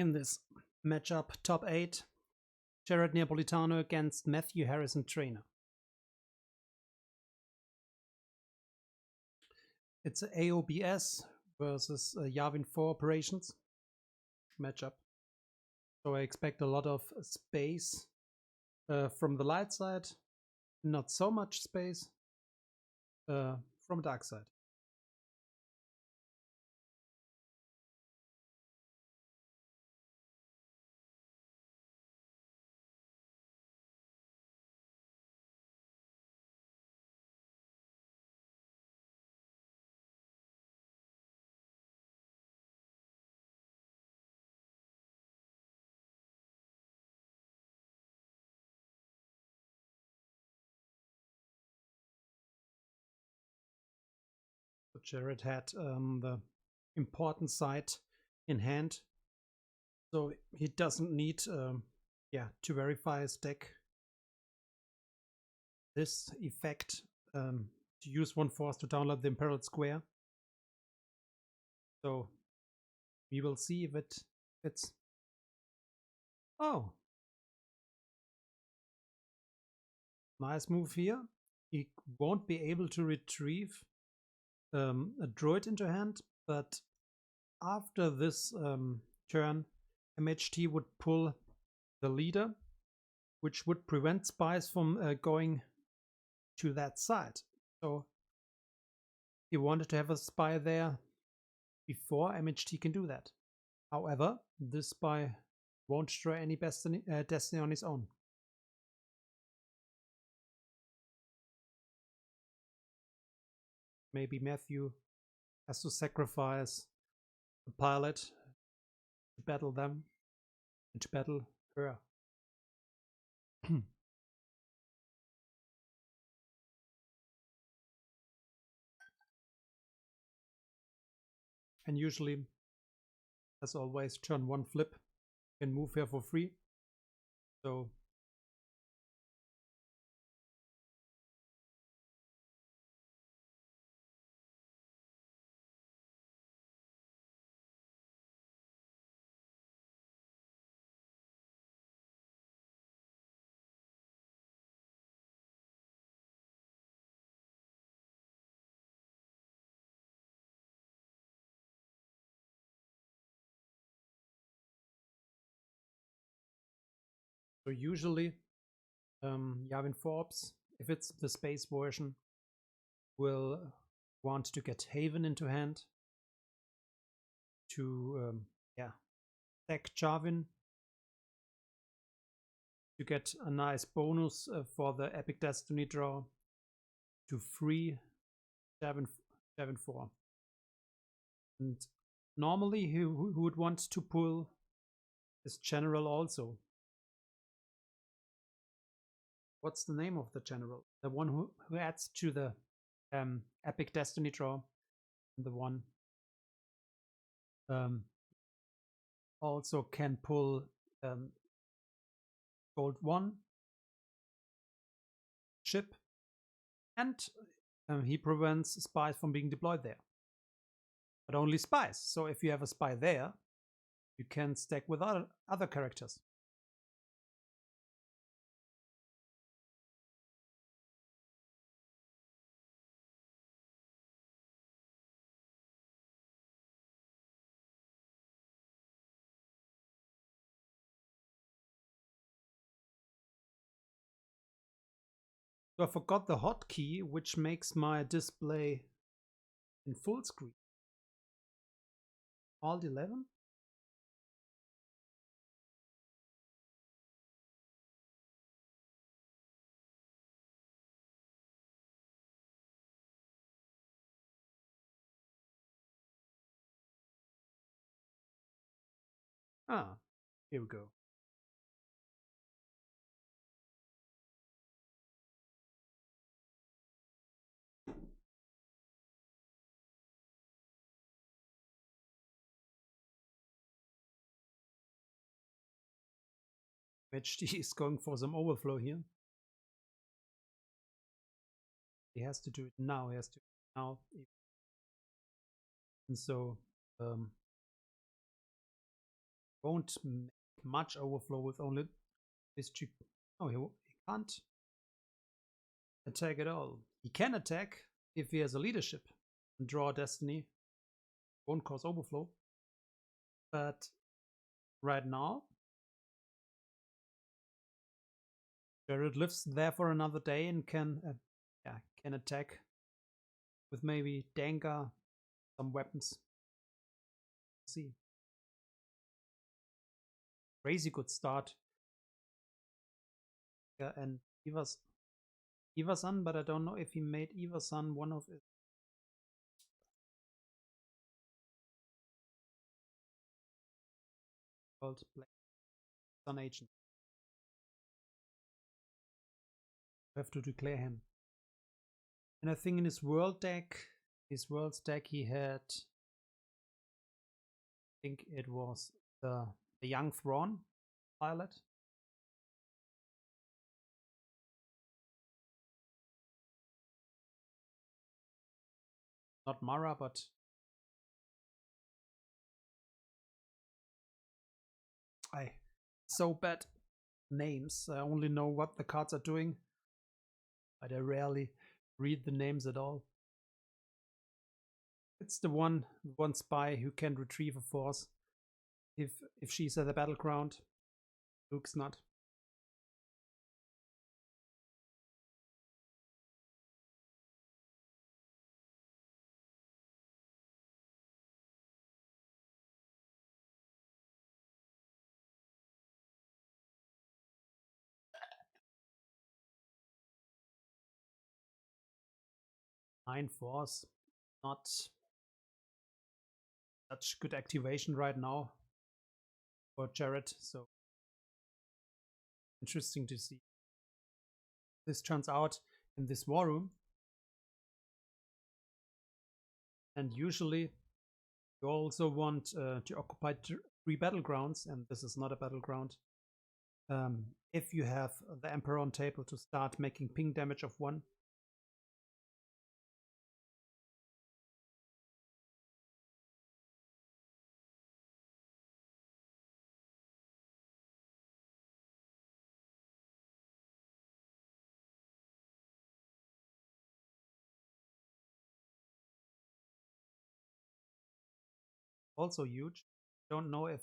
in this matchup, top 8, Jared Napolitano against Matthew Harrison-Trainor. It's AOBS versus Y4O operations matchup. So I expect a lot of space from the light side, not so much space from dark side. Jared had the important side in hand, so he doesn't need to verify his deck. This effect to use one force to download the Imperial Square. So we will see if it fits. Oh, nice move here. He won't be able to retrieve a droid into hand, but after this turn, MHT would pull the leader, which would prevent spies from going to that side. So he wanted to have a spy there before MHT can do that. However, this spy won't destroy any destiny on his own. Maybe Matthew has to sacrifice the pilot to battle them and to battle her. And usually, as always, turn 1 flip and move here for free. So usually, Y4O, if it's the space version, will want to get Haven into hand to stack Jarvin to get a nice bonus for the Epic Destiny draw to free 7-4. And normally who would want to pull this general also. What's the name of the general? The one who adds to the Epic Destiny draw, and the one also can pull Gold 1 ship, and he prevents spies from being deployed there. But only spies. So if you have a spy there, you can stack with other characters. So I forgot the hotkey, which makes my display in full screen. Alt 11? Ah, here we go. HT is going for some overflow here. He has to do it now. He has to do it now. And so Won't make much overflow with only this two. Oh, he can't attack at all. He can attack if he has a leadership and draw a destiny. Won't cause overflow. But right now, Jared lives there for another day and can attack with maybe Danga, some weapons. Let's see. Crazy good start. Yeah, and Ivasan, but I don't know if he made Ivasan one of his. Called Sun Agent. I have to declare him. And I think in his world deck, he had, I think it was the young Thrawn pilot. Not Mara, but so bad names. I only know what the cards are doing, but I rarely read the names at all. It's the one spy who can retrieve a force if she's at the battleground. Luke's not. Nine force, not such good activation right now for Jared, so interesting to see. This turns out in this war room, and usually you also want to occupy 3 battlegrounds, and this is not a battleground. If you have the Emperor on table to start making ping damage of 1. Also huge. Don't know if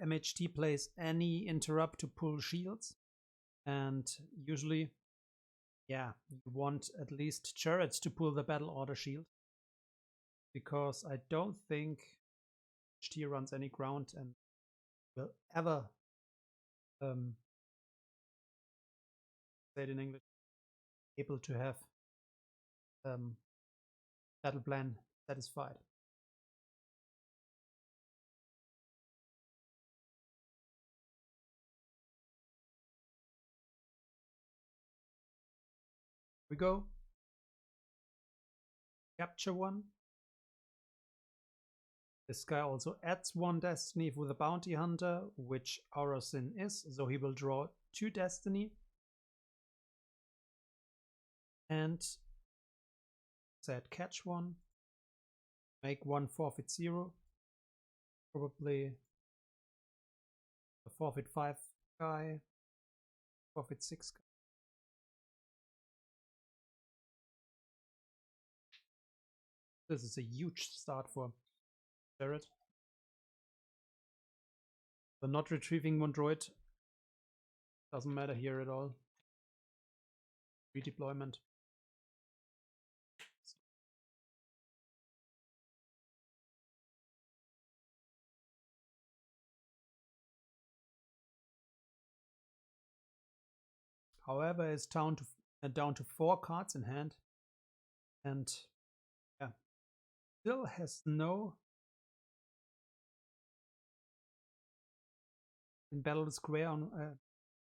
MHT plays any interrupt to pull shields, and usually, yeah, you want at least Jared to pull the battle order shield, because I don't think MHT runs any ground and will ever say it in English, able to have battle plan satisfied. We go. Capture 1. This guy also adds 1 destiny for the bounty hunter, which Aurasin is, so he will draw 2 destiny. And set catch 1. Make 1 forfeit 0. Probably a forfeit 5 guy. Forfeit 6 guy. This is a huge start for Jared. But not retrieving 1 droid doesn't matter here at all. Redeployment. However, it's down to 4 cards in hand, and yeah, still has no in battle square on,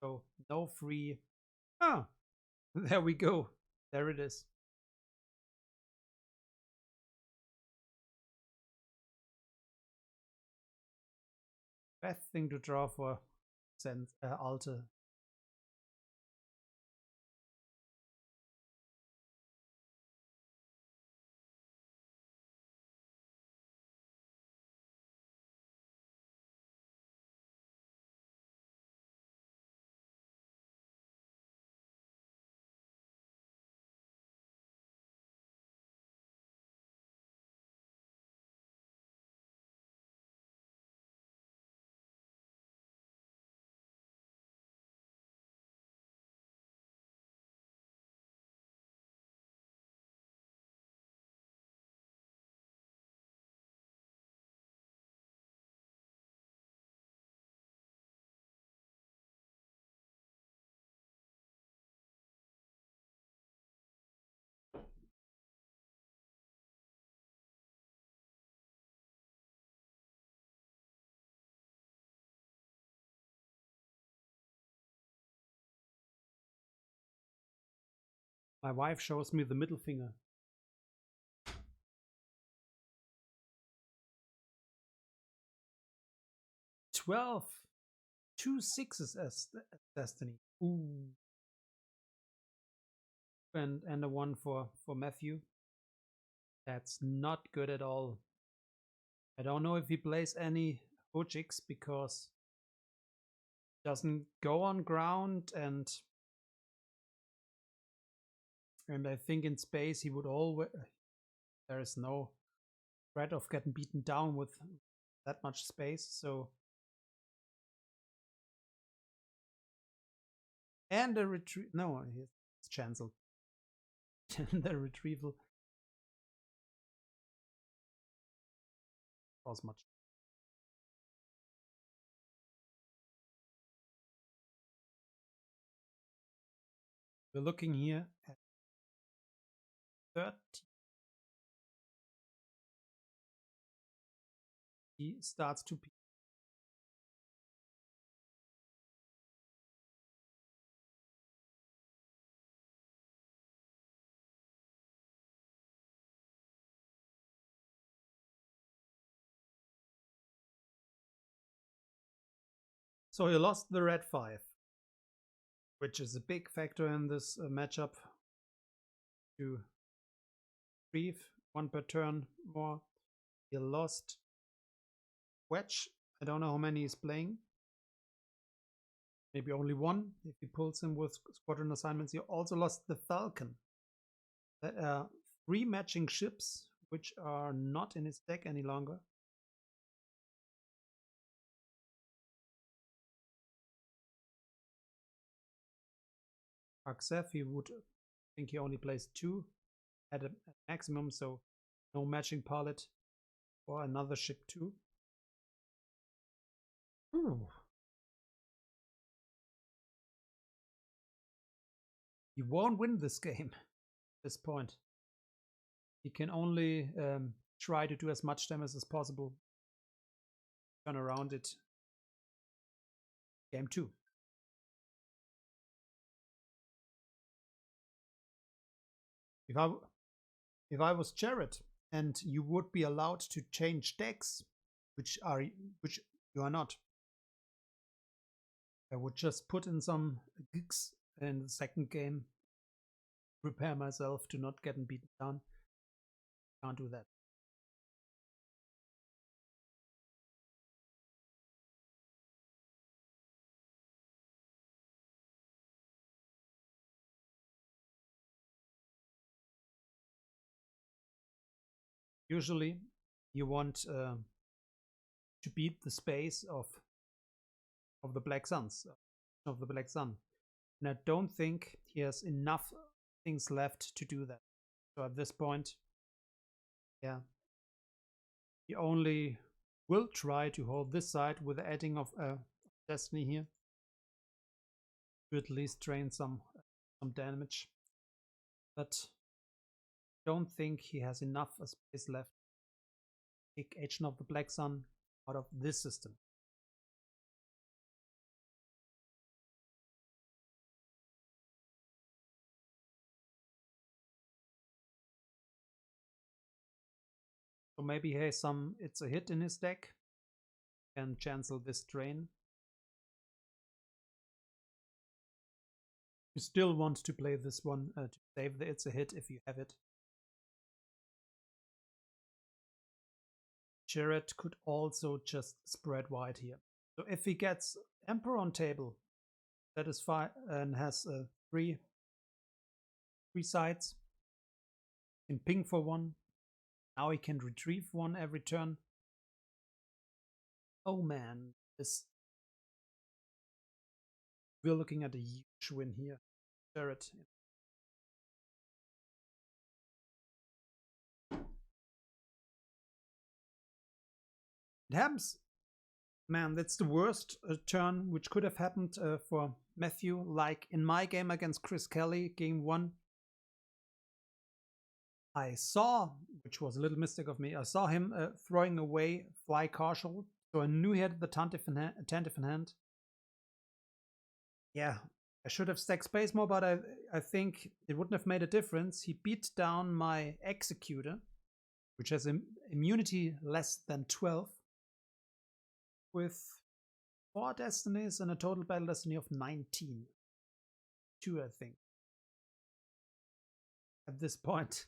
so no free. Ah, there we go. There it is. Best thing to draw for Alter. My wife shows me the middle finger. $12. 2 6s as destiny. Ooh. And a 1 for Matthew. That's not good at all. I don't know if he plays any Hojiks because it doesn't go on ground, and I think in space he would always, there is no threat of getting beaten down with that much space. So, and the retreat, no, it's cancelled. The retrieval was much. We're looking here at 30. He starts to peak. So he lost the red 5, which is a big factor in this matchup. To retrieve 1 per turn more. He lost Wedge. I don't know how many he's playing. Maybe only 1 if he pulls him with squadron assignments. He also lost the Falcon. There are 3 matching ships which are not in his deck any longer. Aksef, he would think he only plays 2 at a maximum, so no matching pilot or another ship too. Ooh. He won't win this game at this point. He can only try to do as much damage as possible. Turn around it. Game 2. If I was Jared and you would be allowed to change decks, which you are not, I would just put in some gigs in the second game, prepare myself to not getting beaten down. Can't do that. Usually, you want to beat the space of the Black Suns, of the Black Sun, and I don't think he has enough things left to do that. So at this point, yeah, he only will try to hold this side with the adding of Destiny here to at least drain some damage, but don't think he has enough space left to kick Agent of the Black Sun out of this system. So maybe he has some it's a hit in his deck and cancel this drain. You still want to play this one to save the it's a hit if you have it. Jared could also just spread wide here. So if he gets Emperor on table, that is fine, and has 3 sides, can ping for 1. Now he can retrieve 1 every turn. Oh man, we're looking at a huge win here. Jared. It happens. Man, that's the worst turn which could have happened for Matthew. Like in my game against Chris Kelly, game 1. I saw, which was a little mistake of me, I saw him throwing away Fly Casual. So I knew he had the attentive in hand. Yeah, I should have stacked space more, but I think it wouldn't have made a difference. He beat down my Executor, which has immunity less than 12, with 4 destinies and a total battle destiny of 19. 2, I think. At this point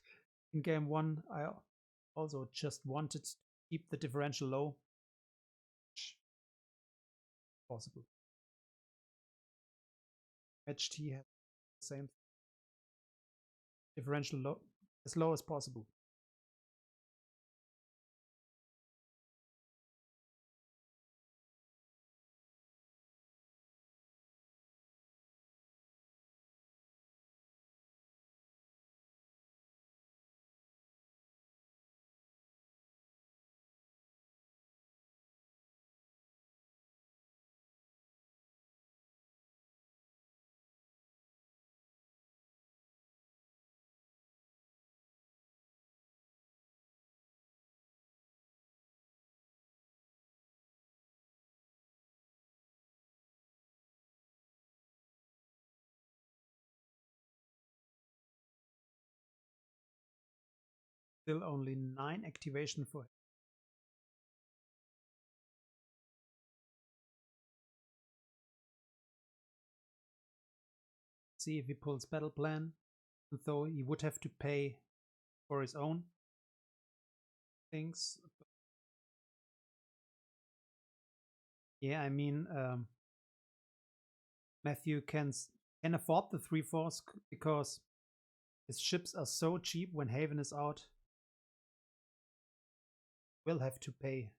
in game 1, I also just wanted to keep the differential low. Possible. HT has the same differential low, as low as possible. Still only 9 activation for him. See if he pulls battle plan, though he would have to pay for his own things. Yeah, I mean, Matthew can afford the 3/4 because his ships are so cheap when Haven is out. Will have to pay.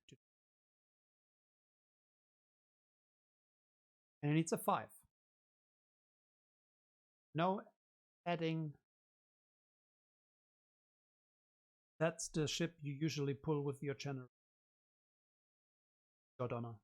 And he needs a 5. No adding. That's the ship you usually pull with your general. God honor.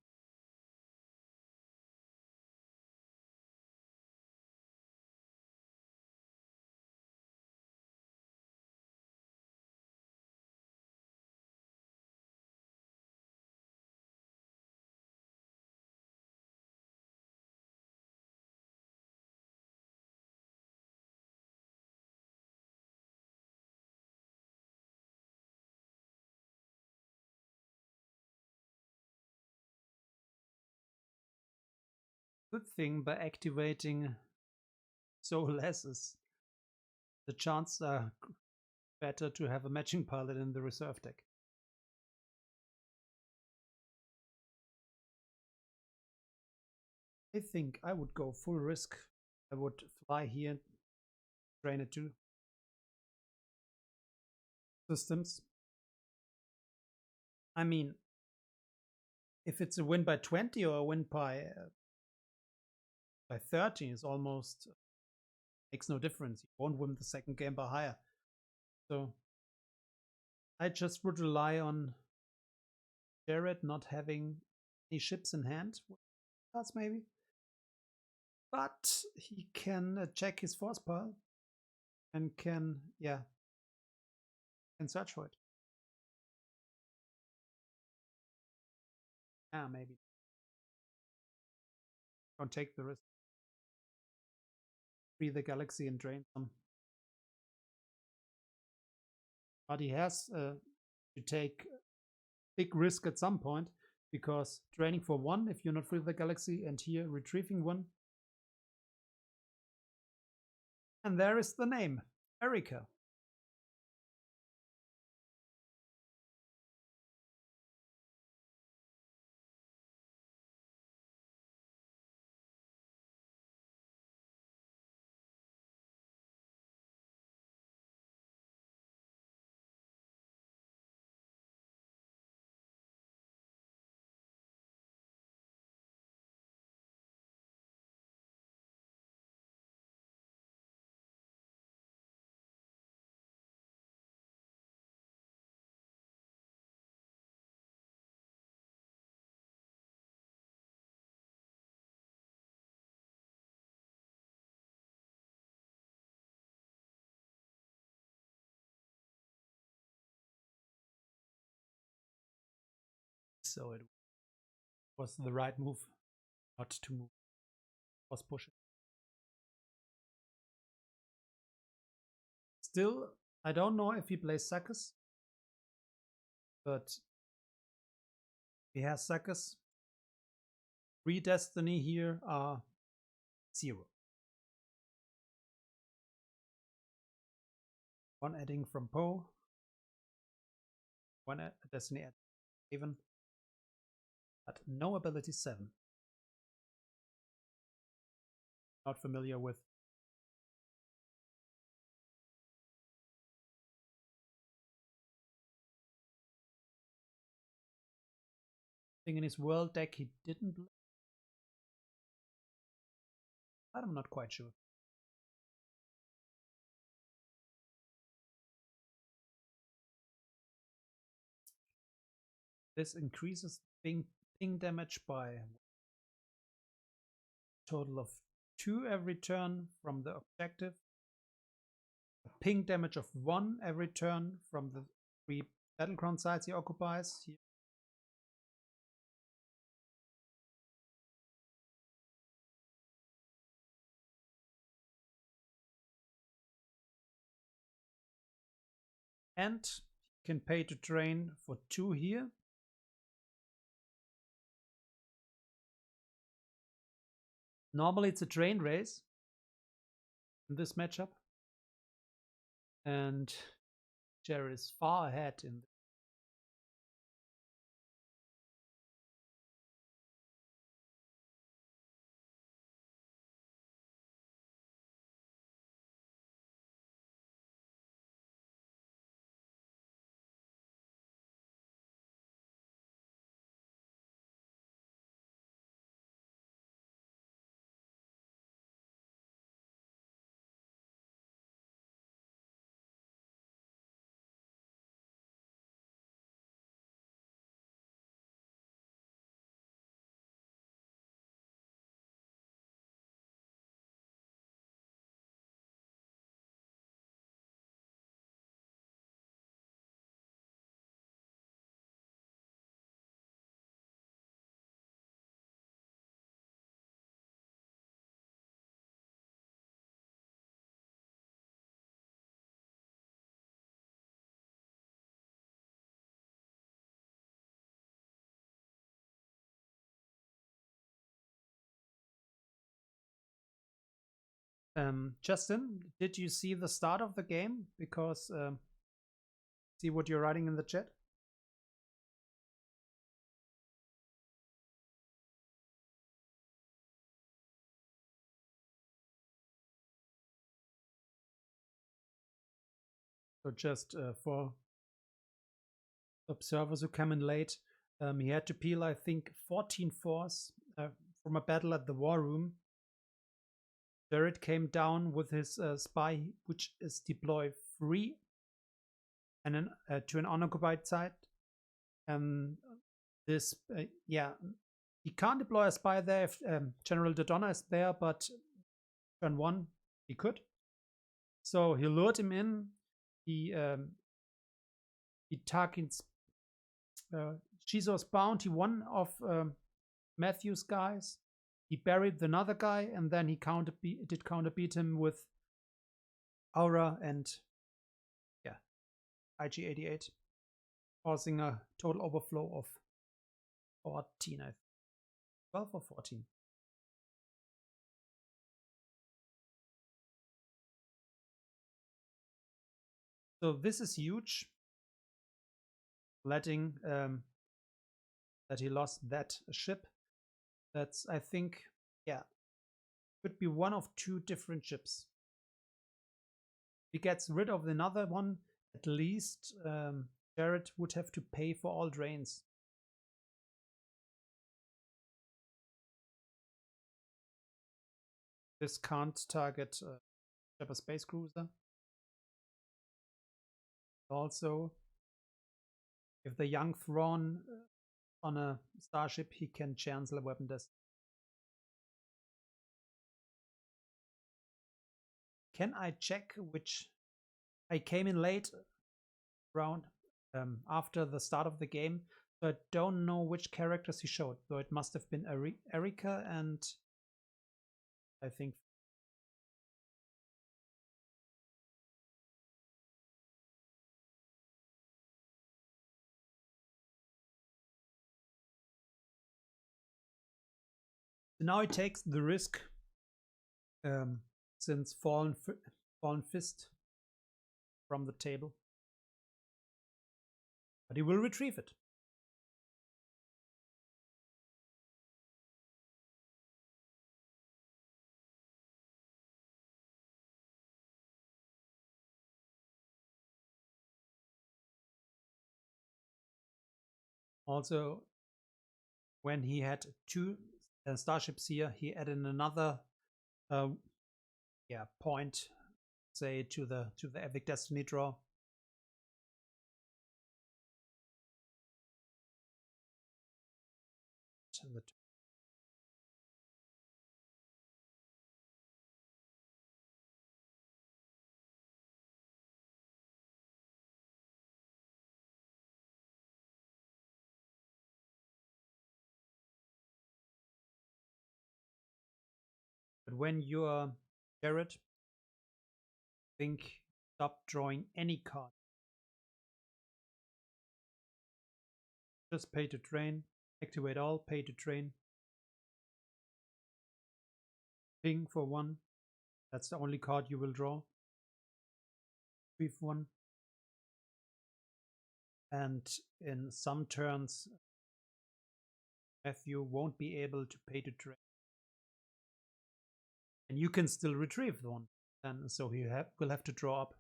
Good thing by activating so less is the chances are better to have a matching pilot in the reserve deck. I think I would go full risk. I would fly here, train it to systems. I mean, if it's a win by 20 or a win by 30, is almost makes no difference. You won't win the second game by higher. So I just would rely on Jared not having any ships in hand. That's maybe. But he can check his force pile and can search for it. Yeah, maybe. Don't take the risk. Free the galaxy and drain some. But he has to take big risk at some point, because draining for 1 if you're not free the galaxy, and here retrieving 1. And there is the name, Erika. So it was the right move not to move. Was pushing. Still, I don't know if he plays Sakas, but he has Sakas. 3 Destiny here are 0. 1 adding from Poe, 1 Destiny at Haven, but no ability 7. Not familiar with. I think in his world deck he didn't. But I'm not quite sure. This increases ping damage by a total of 2 every turn from the objective. Ping damage of 1 every turn from the 3 battleground sites he occupies. And he can pay to train for 2 here. Normally it's a train race in this matchup. And Jared is far ahead in Justin, did you see the start of the game? Because see what you're writing in the chat. So just for observers who come in late, he had to peel, I think, 14 force from a battle at the War Room. Jared came down with his spy, which is deploy free, and then to an unoccupied site. This, yeah, he can't deploy a spy there if General Dodonna is there, but turn 1 he could. So he lured him in. He targets Shizo's bounty, one of Matthew's guys. He buried another guy, and then he did counter beat him with Aura and yeah, IG-88, causing a total overflow of 14, I think. 12 or 14. So this is huge. Letting that he lost that ship. That's, I think, yeah, could be one of 2 different ships. If he gets rid of another one, at least Jared would have to pay for all drains. This can't target a space cruiser. Also, if the young Thrawn on a starship, he can chancel a weapon desk. Can I check which? I came in late round after the start of the game, so I don't know which characters he showed. So it must have been Erika and I think So now he takes the risk, since fallen fist from the table, but he will retrieve it. Also, when he had two starships here, he added another point, say, to the epic destiny draw. But when you're Jared, think stop drawing any card. Just pay to train, activate all, pay to train. Ping for 1. That's the only card you will draw. Retrieve 1. And in some turns, Matthew won't be able to pay to train. And you can still retrieve the 1. And so he will have to draw up.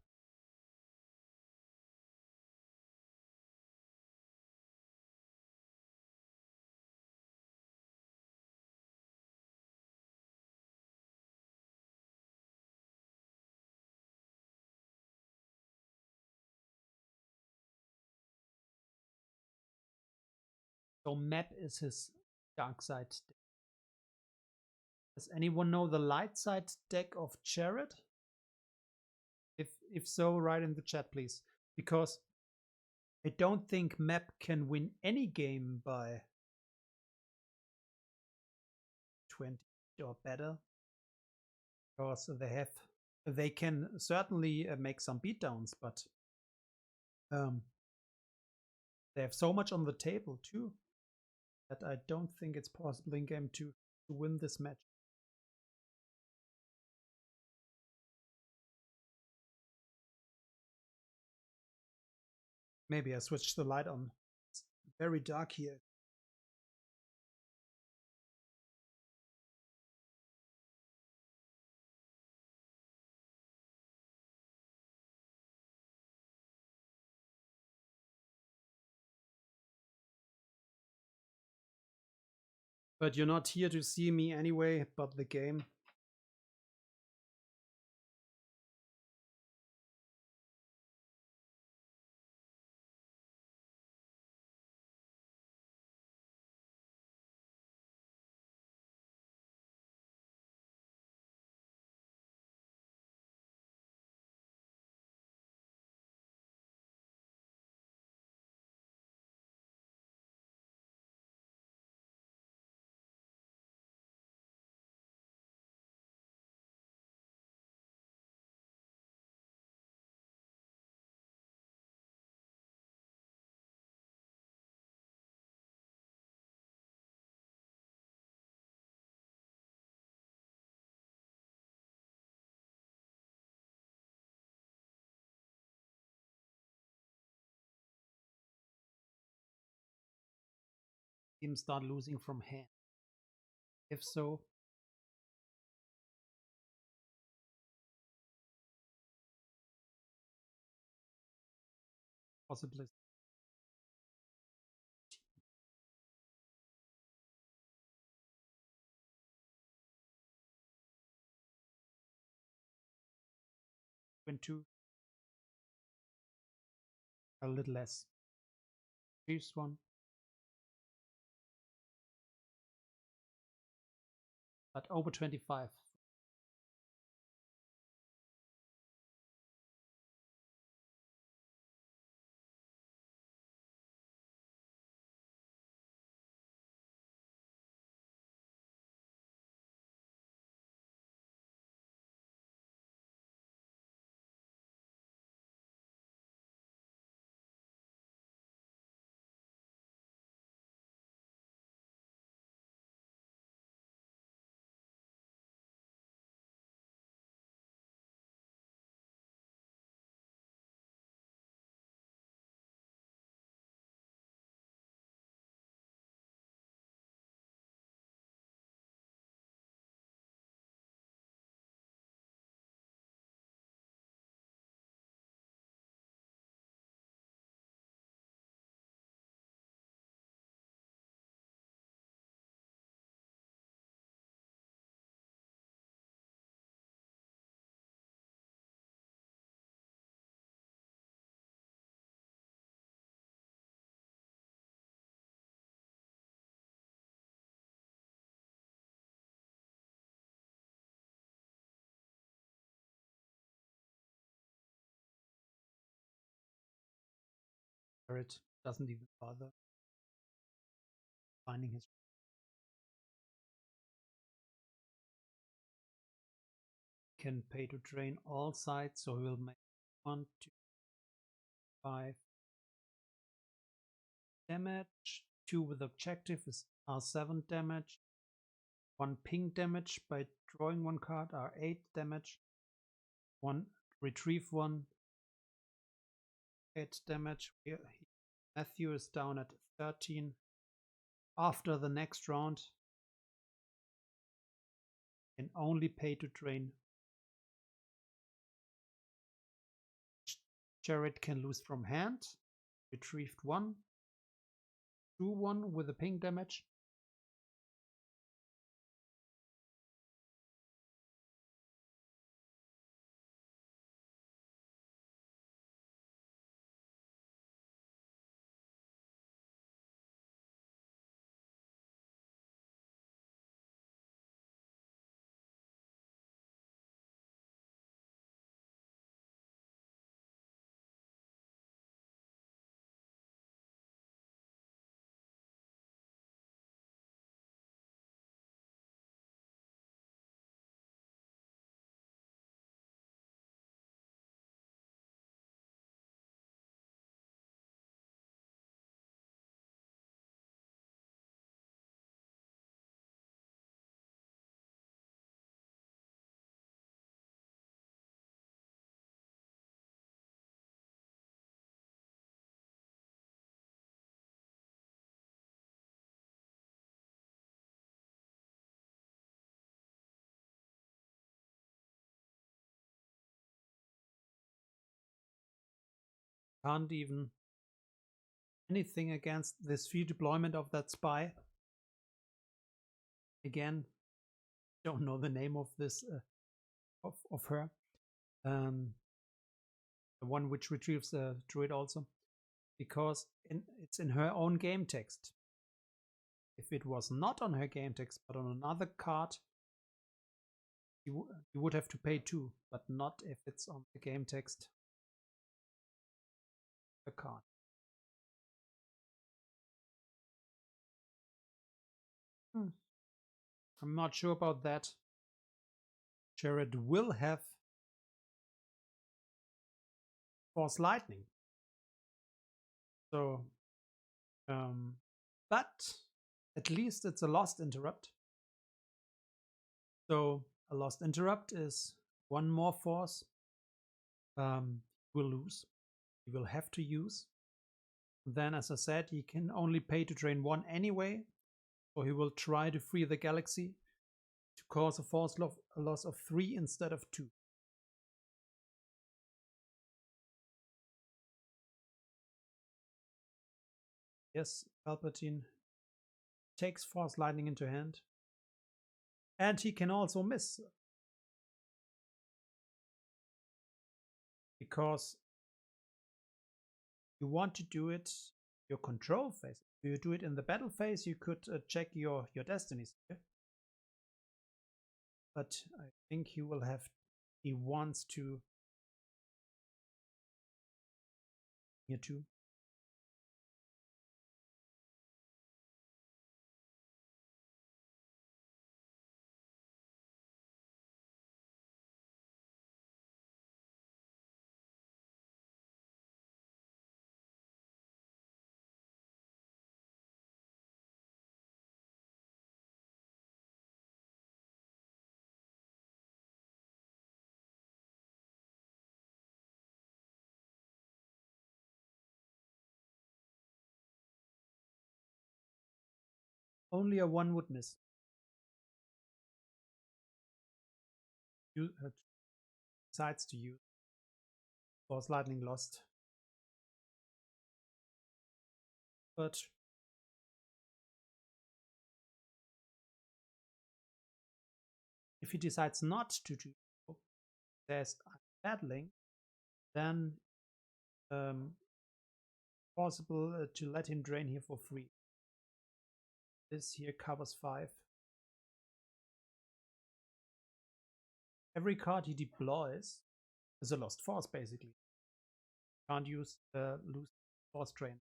So map is his dark side deck. Does anyone know the light side deck of Jared? If so, write in the chat, please. Because I don't think map can win any game by 20 or better. Because they can certainly make some beatdowns, but they have so much on the table too that I don't think it's possible in game 2 to win this match. Maybe I switched the light on. It's very dark here. But you're not here to see me anyway, but the game. Team start losing from hand. If so, possibly. Win 2. A little less. Choose 1. But over 25. It doesn't even bother finding his. Can pay to drain all sides, so he will make 1, 2, 5 damage. 2 with objective are 7 damage. 1 ping damage by drawing 1 card are 8 damage. 1 retrieve 1, 8 damage. Matthew is down at 13. After the next round, can only pay to drain. Jared can lose from hand. Retrieved 1. Drew 1 with a ping damage. Can't even anything against this free deployment of that spy. Again, don't know the name of this of her. The one which retrieves the druid also, because it's in her own game text. If it was not on her game text but on another card, you would have to pay 2, but not if it's on the game text. The card. I'm not sure about that. Jared will have Force Lightning. So, but at least it's a lost interrupt. So a lost interrupt is 1 more force. Will lose. He will have to use. Then, as I said, he can only pay to drain 1 anyway. So he will try to free the galaxy to cause a force loss of 3 instead of 2. Yes, Palpatine takes Force Lightning into hand. And he can also miss. Because you want to do it your control phase. If you do it in the battle phase, you could check your destinies. But I think he wants to here too. Only a 1 would miss. You decides to use Force Lightning lost. But if he decides not to do there's battling, then possible to let him drain here for free. This here covers 5. Every card he deploys is a lost force, basically. Can't use lose force drain.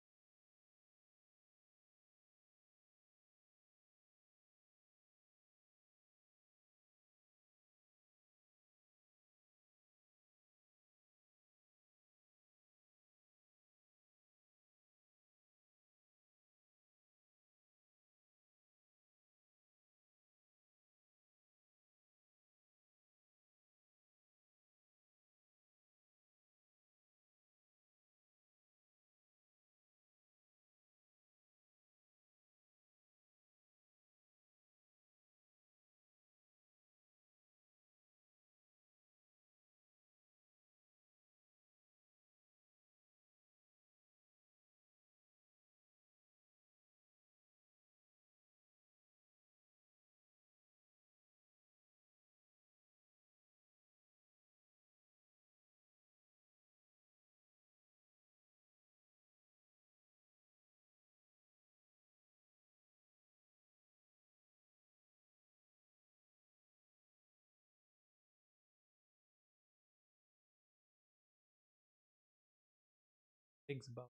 thinks about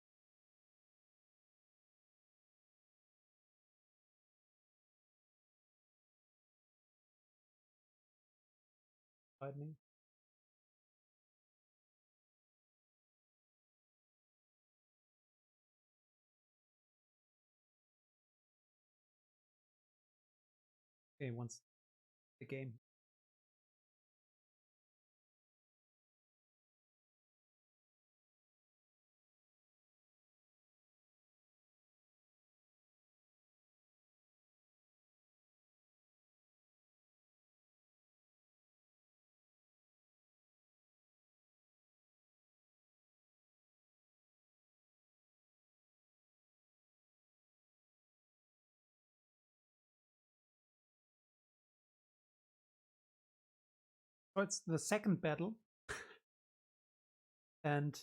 lightning. Okay, once the game. So it's the second battle, and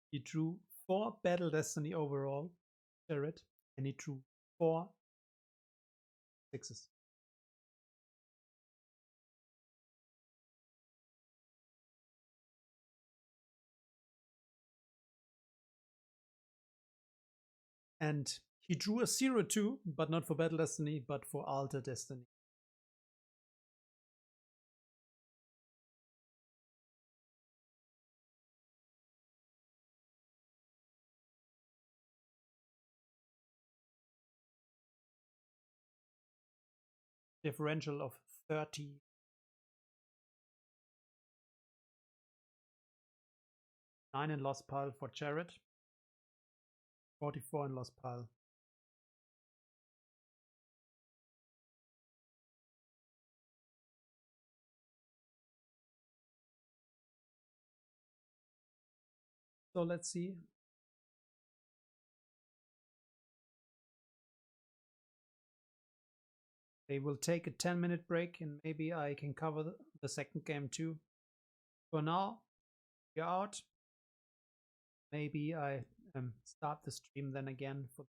he drew 4 Battle Destiny overall, Jared, and he drew 4 sixes. And he drew a 0-2, but not for Battle Destiny, but for Alter Destiny. Differential of 30. Nine in lost pile for Jared. 44 in lost pile. So let's see. They will take a 10-minute break and maybe I can cover the second game too. For now, you're out. Maybe I start the stream then again for